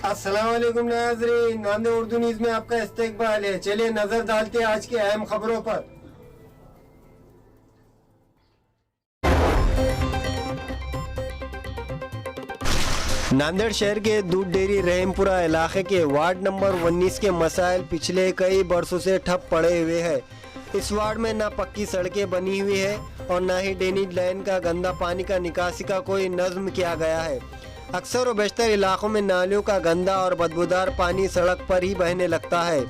अस्सलाम वालेकुम नाज़रीन, नांदे उर्दू न्यूज़ में आपका इस्तकबाल है। चलिए नजर डालते हैं आज की अहम खबरों पर। नांदेड़ शहर के दूध डेयरी रहीमपुरा इलाके के वार्ड नंबर 19 के मसाइल पिछले कई बरसों से ठप पड़े हुए हैं। इस वार्ड में ना पक्की सड़कें बनी हुई है और ना ही ड्रेनेज लाइन का गंदा पानी का निकासी का कोई नज़्म किया गया है। अक्सर व बेशतर इलाकों में नालियों का गंदा और बदबूदार पानी सड़क पर ही बहने लगता है।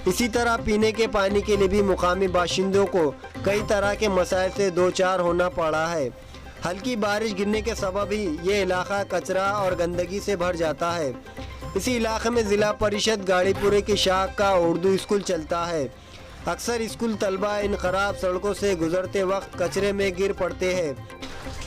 इसी तरह पीने के पानी के लिए भी मुकामी बाशिंदों को कई तरह के मसाइल से दो चार होना पड़ा है। हल्की बारिश गिरने के सबब ही ये इलाका कचरा और गंदगी से भर जाता है। इसी इलाके में ज़िला परिषद गाड़ीपुरे की शाख का उर्दू स्कूल चलता है। अक्सर स्कूल तलबा इन खराब सड़कों से गुजरते वक्त कचरे में गिर पड़ते हैं।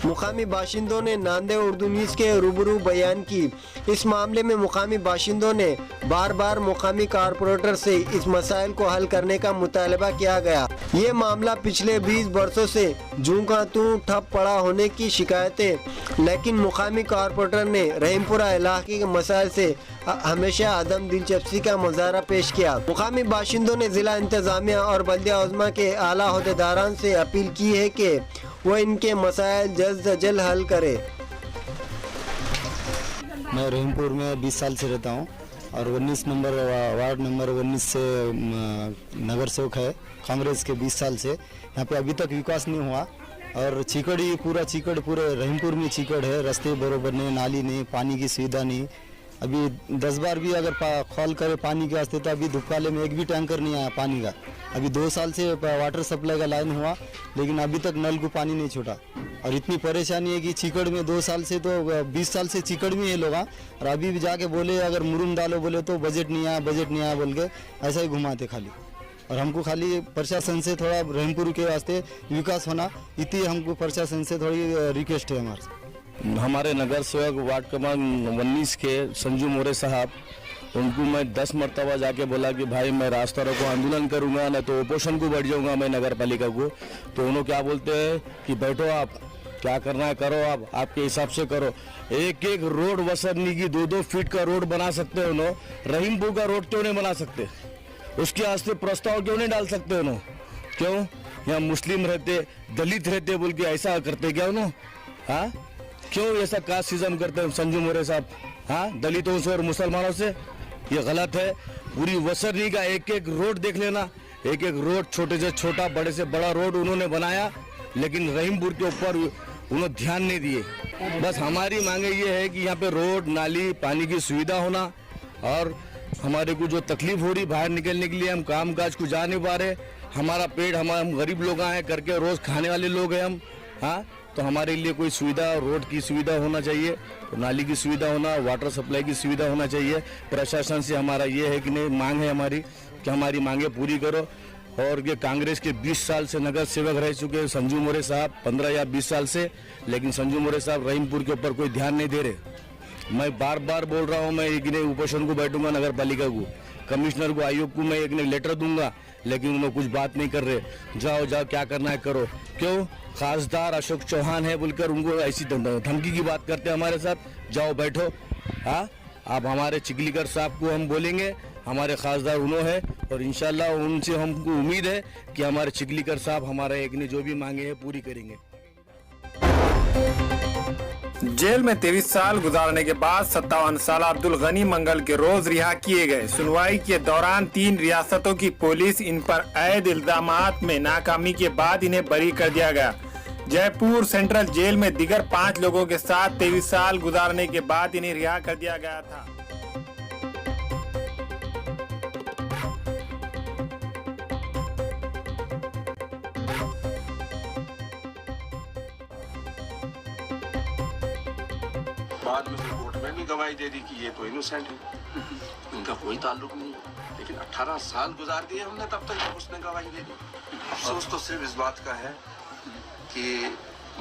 मुकामी बाशिंदों ने नांदे उर्दू न्यूज़ के रूबरू बयान की। इस मामले में मुकामी बाशिंदों ने बार बार मुकामी कारपोरेटर से इस मसाइल को हल करने का मुतालबा किया गया। ये मामला पिछले 20 वर्षों से जूं का तूं ठप पड़ा होने की शिकायतें, लेकिन मुकामी कारपोरेटर ने रहीमपुरा इलाके के मसाइल से हमेशा अदम दिलचस्पी का मुजाहरा पेश किया। मुकामी बाशिंदों ने जिला इंतजामिया और बल्दिया उज़्मा के आला अहदेदारान से अपील की है कि वो इनके मसाइल जल्द से जल्द हल करे। मैं रहीमपुर में 20 साल से रहता हूँ और 19 नंबर वार्ड नंबर 19 से नगर सेवक है कांग्रेस के 20 साल से। यहाँ पे अभी तक विकास नहीं हुआ और चीकड़ ही पूरा चीकड़, पूरे रहीमपुर में चीकड़ है। रास्ते बरोबर नहीं, नाली नहीं, पानी की सुविधा नहीं। अभी 10 बार भी अगर कॉल करे पानी के वास्ते तो अभी धुपकाले में एक भी टैंकर नहीं आया पानी का। अभी 2 साल से वाटर सप्लाई का लाइन हुआ लेकिन अभी तक नल को पानी नहीं छूटा और इतनी परेशानी है कि चीकड़ में 2 साल से तो 20 साल से चीकड़ में है लोग। और अभी भी जाके बोले अगर मुरुम डालो बोले तो बजट नहीं आया बोल के ऐसा ही घुमाते खाली। और हमको खाली प्रशासन से थोड़ा रहीमपुर के वास्ते विकास होना, इतनी हमको प्रशासन से थोड़ी रिक्वेस्ट है हमारे नगर सेवक वार्ड क्रमांक 19 के संजू मोरे साहब, उनको मैं 10 मरतबा जाके बोला कि भाई मैं रास्ता रोको आंदोलन करूंगा, न तो ओपोषण को बैठ जाऊंगा मैं नगर पालिका को। तो उन्होंने क्या बोलते हैं कि बैठो, आप क्या करना है करो, आप आपके हिसाब से करो। एक एक रोड वसरनी की 2-2 फीट का रोड बना सकते हो उन्होंने, रहीमपुर का रोड क्यों नहीं बना सकते? उसके वास्ते प्रस्ताव क्यों नहीं डाल सकते उन्होंने? क्यों यहाँ मुस्लिम रहते, दलित रहते बोल के ऐसा करते क्या उन्होंने? हाँ, क्यों ऐसा कास्टिज्म करते हैं संजू मोरे साहब? हाँ, दलितों से और मुसलमानों से, ये गलत है। पूरी वसरनी का एक एक रोड देख लेना, एक एक रोड छोटे से छोटा, बड़े से बड़ा रोड उन्होंने बनाया, लेकिन रहीमपुर के ऊपर उन्होंने ध्यान नहीं दिए। बस हमारी मांगे ये है कि यहाँ पे रोड, नाली, पानी की सुविधा होना। और हमारे को जो तकलीफ हो रही बाहर निकलने के लिए, हम काम काज को जा नहीं पा रहे, हमारा पेट, हम गरीब लोग हैं करके रोज खाने वाले लोग हैं हम। हाँ, तो हमारे लिए कोई सुविधा, रोड की सुविधा होना चाहिए, नाली की सुविधा होना, वाटर सप्लाई की सुविधा होना चाहिए। प्रशासन से हमारा ये है कि नहीं, मांग है हमारी कि हमारी मांगे पूरी करो। और ये कांग्रेस के 20 साल से नगर सेवक रह चुके हैं संजू मोरे साहब, 15 या 20 साल से, लेकिन संजू मोरे साहब रहीमपुर के ऊपर कोई ध्यान नहीं दे रहे। मैं बार बार बोल रहा हूँ, मैं एक नहीं उपोषण को बैठूंगा नगर पालिका को, कमिश्नर को, आयोग को मैं एक नहीं लेटर दूंगा, लेकिन उन्होंने कुछ बात नहीं कर रहे। जाओ क्या करना है करो। क्यों? खासदार अशोक चौहान है बोलकर उनको ऐसी धमकी की बात करते हैं हमारे साथ। जाओ बैठो। हाँ, आप हमारे चिखलीकर साहब को हम बोलेंगे, हमारे खासदार उन्होंने है और इंशाल्लाह उनसे हमको उम्मीद है कि हमारे चिखलीकर साहब हमारा एक ने जो भी मांगे हैं पूरी करेंगे। जेल में 23 साल गुजारने के बाद 57 साल अब्दुल गनी मंगल के रोज रिहा किए गए। सुनवाई के दौरान 3 रियासतों की पुलिस इन पर आयद इल्जामात में नाकामी के बाद इन्हें बरी कर दिया गया। जयपुर सेंट्रल जेल में दिगर 5 लोगों के साथ 23 साल गुजारने के बाद इन्हें रिहा कर दिया गया था। बाद में कोर्ट में भी गवाही दे दी कि ये तो इनोसेंट है, इनका कोई ताल्लुक नहीं है। लेकिन 18 साल गुजार दिए हमने, तब तक उसने गवाही दे दी। अफसोस तो सिर्फ इस बात का है कि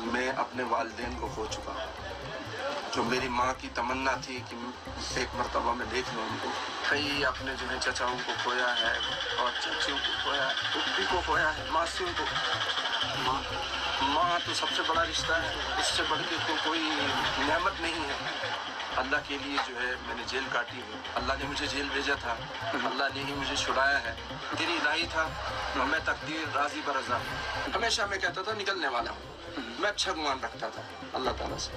मैं अपने वालिदैन को खो चुका हूँ। जो मेरी माँ की तमन्ना थी कि एक मरतबा मैं देख लूँ उनको। कई अपने जो है चचाओं को खोया है और चाचियों को खोया है, पुप्पी को खोया है, मासियों को। माँ माँ तो सबसे बड़ा रिश्ता है, उससे बढ़ के तो कोई नेमत नहीं है। अल्लाह के लिए जो है मैंने जेल काटी है, अल्लाह ने मुझे जेल भेजा था, अल्लाह ने ही मुझे छुड़ाया है। तेरी इलाही था और मैं तकदीर राजी बरज़ा। हमेशा मैं कहता था निकलने वाला हूँ, मैं अच्छा गुमान रखता था अल्लाह ताला से,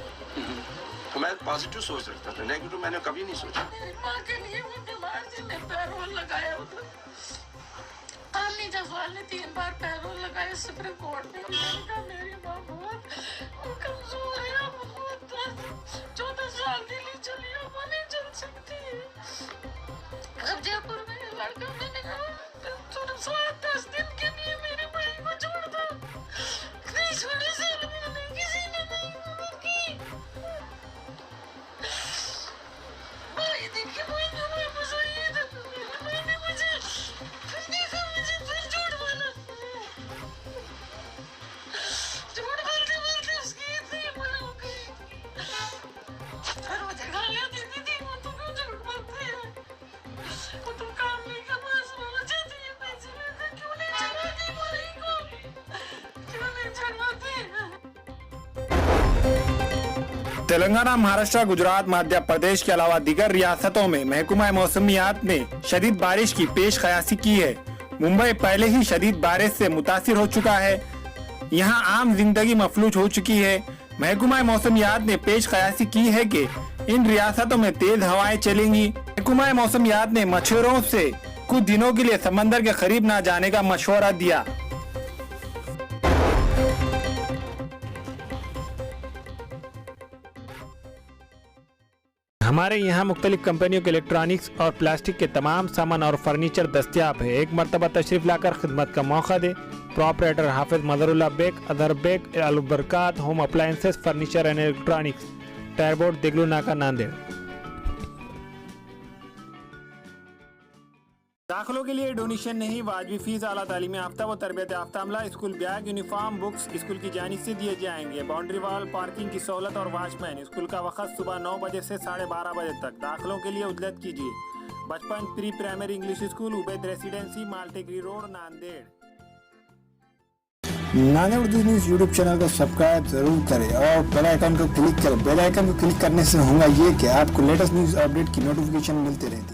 तो मैं पॉजिटिव सोच रखता था, नेगेटिव मैंने कभी नहीं सोचा। मेरी माँ के लिए वो बीमार जी ने पैरोल लगाया उधर, आनी जसवाल ने 3 बार पैरोल लगाया सुप्रीम कोर्ट में। मैंने कहा मेरी माँ बहुत कमजोर है, बहुत 14 साल दिल्ली चली है, वो नहीं चल सकती है। अब जयपुर में लड़का, मैंने कहा 7-10 दिन के लिए मेरी भाई को छोड़ दो, नहीं छोड़ी सर, मैंने किसी ने नहीं मदद की। भाई देखिए भाई वापस आइए, मैंने मुझे फिर देखा, मुझे फिर झूठ बोला, झूठ बोलते बोलते उसकी इतनी हिम्मत हो गई, फिर मुझे गालियां देती थी, वो तो क्यों झूठ बोलते हैं, वो तो काम नहीं करना, समझ जाती है पैसे लेकर, क्यों नहीं चढ़ाती भाई को, क्यों नहीं चढ़ाती। तेलंगाना, महाराष्ट्र, गुजरात, मध्य प्रदेश के अलावा दीगर रियासतों में महकमा मौसमियात ने शदीद बारिश की पेश कयासी की है। मुंबई पहले ही शदीद बारिश से मुतासिर हो चुका है, यहाँ आम जिंदगी मफलूज हो चुकी है। महकमा मौसमियात ने पेश कयासी की है कि इन रियासतों में तेज हवाएं चलेंगी। महकमा मौसमियात ने मच्छरों से कुछ दिनों के लिए समंदर के करीब न जाने का मशवरा दिया। हमारे यहाँ मुख्तलिफ कंपनियों के इलेक्ट्रॉनिक्स और प्लास्टिक के तमाम सामान और फर्नीचर दस्तियाब है। एक मरतबा तशरीफ लाकर खिदमत का मौका दे। प्रॉपरेटर हाफिज मदरुल्लाह बेग, अदर Baig, Albarkat home appliances, furniture and electronics, टायरबोर्ड, दिगलू नाका, नांदेड़। दाखिलों के लिए डोनेशन नहीं, वाजिबी फीस आला तालीम याफ्ता व तरबियत याफ्ता अमला school bag, uniform, books school की जानिब से दिए जाएंगे। बाउंड्री वॉल, पार्किंग की सहूलत और वॉचमैन। स्कूल का वक्त सुबह 9 बजे से 12:30 बजे तक। दाखिलों के लिए उजलत कीजिए। Bachpan pre primary English school, Ubaid residency, Maltekdi road, Nanded. Nanded Urdu news YouTube channel को सब्सक्राइब जरूर करें और बेल आइकन को क्लिक करें। बेल आइकन को क्लिक करने से होगा ये कि आपको लेटेस्ट न्यूज़ अपडेट की नोटिफिकेशन मिलती रहती है।